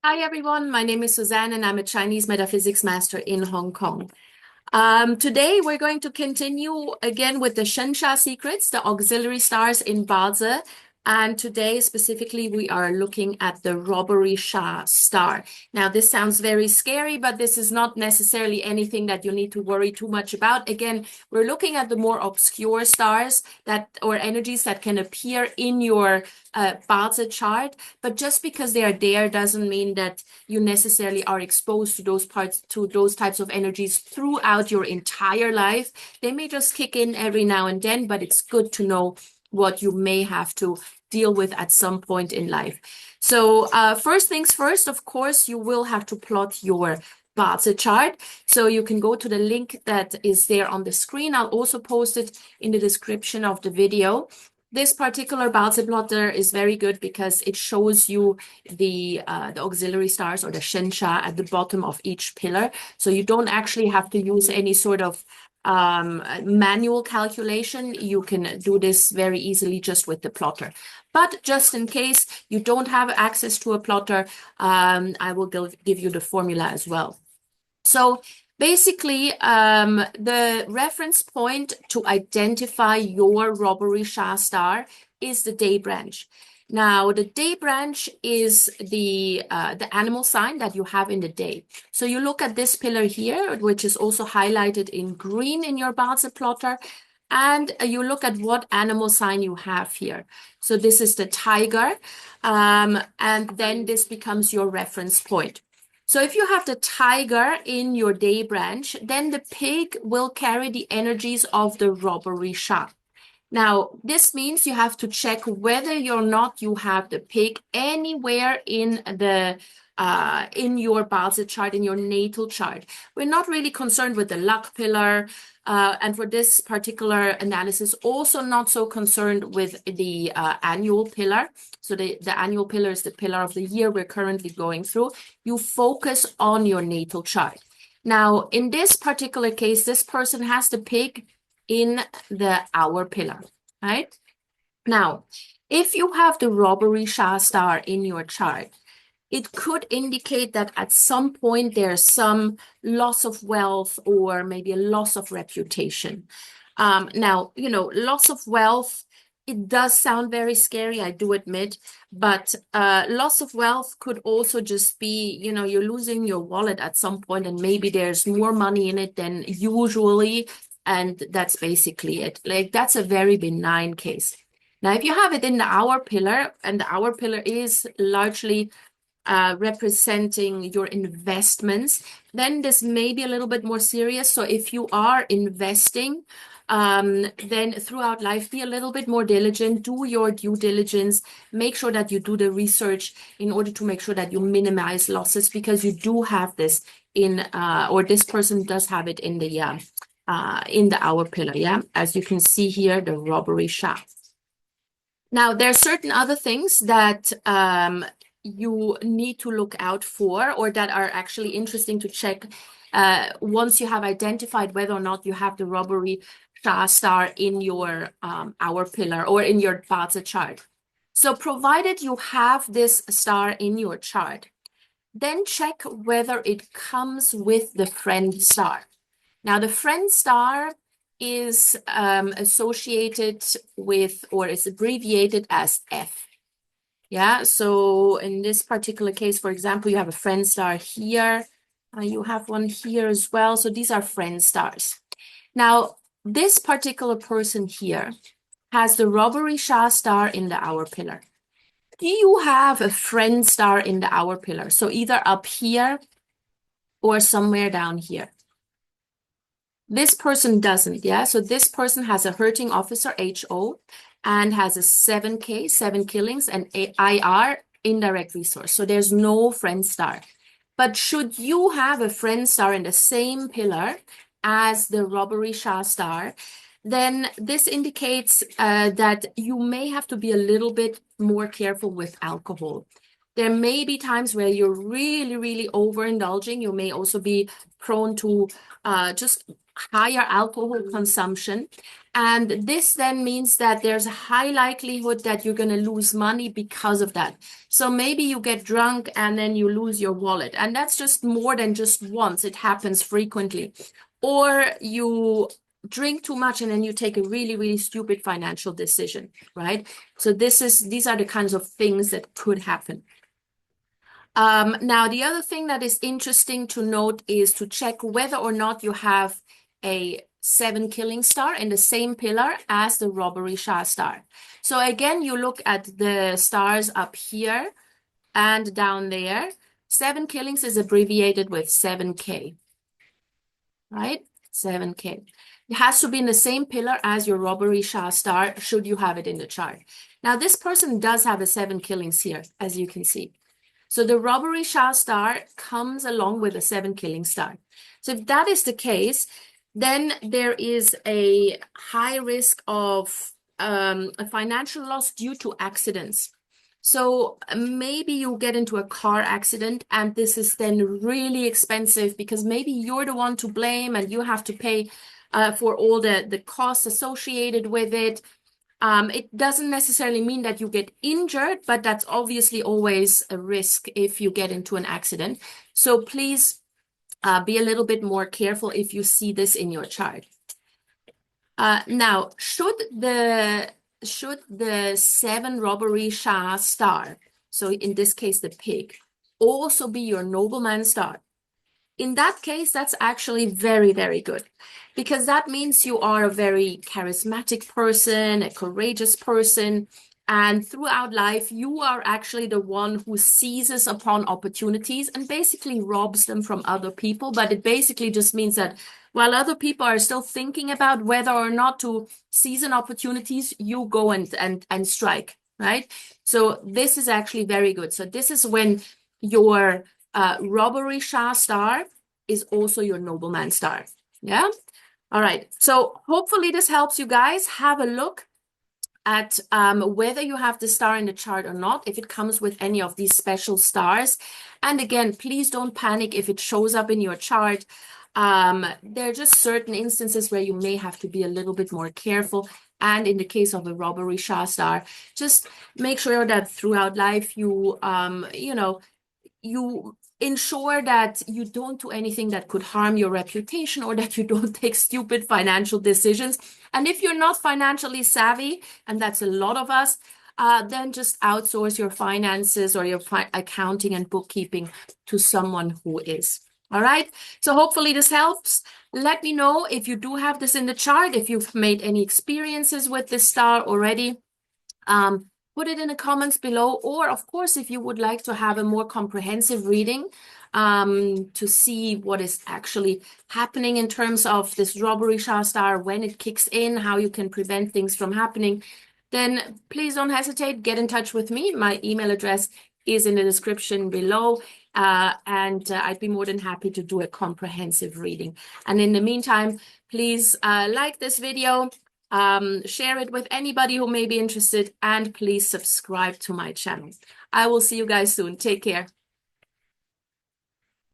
Hi everyone, my name is Suzanne and I'm a Chinese metaphysics master in Hong Kong. Today we're going to continue again with the Shen Sha secrets, the auxiliary stars in Bazi. And today specifically we are looking at the Robbery star. Now this sounds very scary, but this is not necessarily anything that you need to worry too much about. Again, we're looking at the more obscure stars or energies that can appear in your Bazi chart, but just because they are there doesn't mean that you necessarily are exposed to those types of energies throughout your entire life. They may just kick in every now and then, but it's good to know what you may have to deal with at some point in life. So first things first, of course, you will have to plot your Bazi chart. So you can go to the link that is there on the screen. I'll also post it in the description of the video. This particular Bazi plotter is very good because it shows you the auxiliary stars or the Shen Sha at the bottom of each pillar. So you don't actually have to use any sort of manual calculation. You can do this very easily just with the plotter. But just in case you don't have access to a plotter, I will give you the formula as well. So basically, the reference point to identify your Robbery star is the day branch. Now, the day branch is the animal sign that you have in the day. So you look at this pillar here, which is also highlighted in green in your Bazi plotter, and you look at what animal sign you have here. So this is the tiger, and then this becomes your reference point. So if you have the tiger in your day branch, then the pig will carry the energies of the Robbery sha. Now, this means you have to check whether or not you have the pig anywhere in your Bazi chart, in your natal chart. We're not really concerned with the luck pillar, and for this particular analysis, also not so concerned with the annual pillar. So the annual pillar is the pillar of the year we're currently going through. You focus on your natal chart. Now, in this particular case, this person has the pig in the hour pillar, right? Now, if you have the Robbery star in your chart, it could indicate that at some point there's some loss of wealth or maybe a loss of reputation. Now, loss of wealth, it does sound very scary, I do admit, but loss of wealth could also just be, you're losing your wallet at some point and maybe there's more money in it than usually. And that's basically it. Like, that's a very benign case. Now, if you have it in the hour pillar, and the hour pillar is largely representing your investments, then this may be a little bit more serious. So if you are investing, then throughout life, be a little bit more diligent, do your due diligence, make sure that you do the research in order to make sure that you minimize losses, because you do have this or this person does have it in the hour pillar, yeah? As you can see here, the Robbery sha. Now, there are certain other things that you need to look out for, or that are actually interesting to check once you have identified whether or not you have the Robbery star in your hour pillar or in your Bazi chart. So provided you have this star in your chart, then check whether it comes with the friend star. Now, the friend star is associated with, or is abbreviated as F. Yeah, so in this particular case, for example, you have a friend star here. You have one here as well. So these are friend stars. Now, this particular person here has the Robbery star in the hour pillar. Do you have a friend star in the hour pillar? So either up here or somewhere down here. This person doesn't, yeah? So this person has a hurting officer, HO, and has a 7K, 7 killings, and IR, indirect resource. So there's no friend star. But should you have a friend star in the same pillar as the Robbery star, then this indicates that you may have to be a little bit more careful with alcohol. There may be times where you're really, really overindulging. You may also be prone to just higher alcohol consumption. And this then means that there's a high likelihood that you're going to lose money because of that. So maybe you get drunk and then you lose your wallet. And that's just more than just once. It happens frequently. Or you drink too much and then you take a really, really stupid financial decision, right? So these are the kinds of things that could happen. Now, the other thing that is interesting to note is to check whether or not you have a 7 killing star in the same pillar as the Robbery Sha star. So again, you look at the stars up here and down there. 7 killings is abbreviated with 7K, right? 7K. It has to be in the same pillar as your Robbery Sha star, should you have it in the chart. Now, this person does have a 7 killings here, as you can see. So the Robbery Sha star comes along with a 7 killing star. So if that is the case, then there is a high risk of a financial loss due to accidents. So maybe you get into a car accident and this is then really expensive because maybe you're the one to blame and you have to pay for all the costs associated with it. It doesn't necessarily mean that you get injured, but that's obviously always a risk if you get into an accident. So please be a little bit more careful if you see this in your chart. Now, should the 7 Robbery Sha star, so in this case the pig, also be your Nobleman Star? In that case, that's actually very, very good because that means you are a very charismatic person, a courageous person, and throughout life, you are actually the one who seizes upon opportunities and basically robs them from other people. But it basically just means that while other people are still thinking about whether or not to seize on opportunities, you go and strike, right? So this is actually very good. So this is when your Robbery Sha star is also your Nobleman Star. Yeah. All right. So hopefully this helps you guys. Have a look at whether you have the star in the chart or not, if it comes with any of these special stars. And again, please don't panic if it shows up in your chart. There are just certain instances where you may have to be a little bit more careful. And in the case of a Robbery Sha star, just make sure that throughout life you you ensure that you don't do anything that could harm your reputation or that you don't take stupid financial decisions. And if you're not financially savvy, and that's a lot of us, then just outsource your finances or your accounting and bookkeeping to someone who is. All right. So hopefully this helps. Let me know if you do have this in the chart, if you've made any experiences with this star already. Put it in the comments below, or of course, if you would like to have a more comprehensive reading to see what is actually happening in terms of this Robbery Sha star, when it kicks in, how you can prevent things from happening, then please don't hesitate, get in touch with me. My email address is in the description below, and I'd be more than happy to do a comprehensive reading. And in the meantime, please like this video, share it with anybody who may be interested, and please subscribe to my channel. I will see you guys soon. Take care.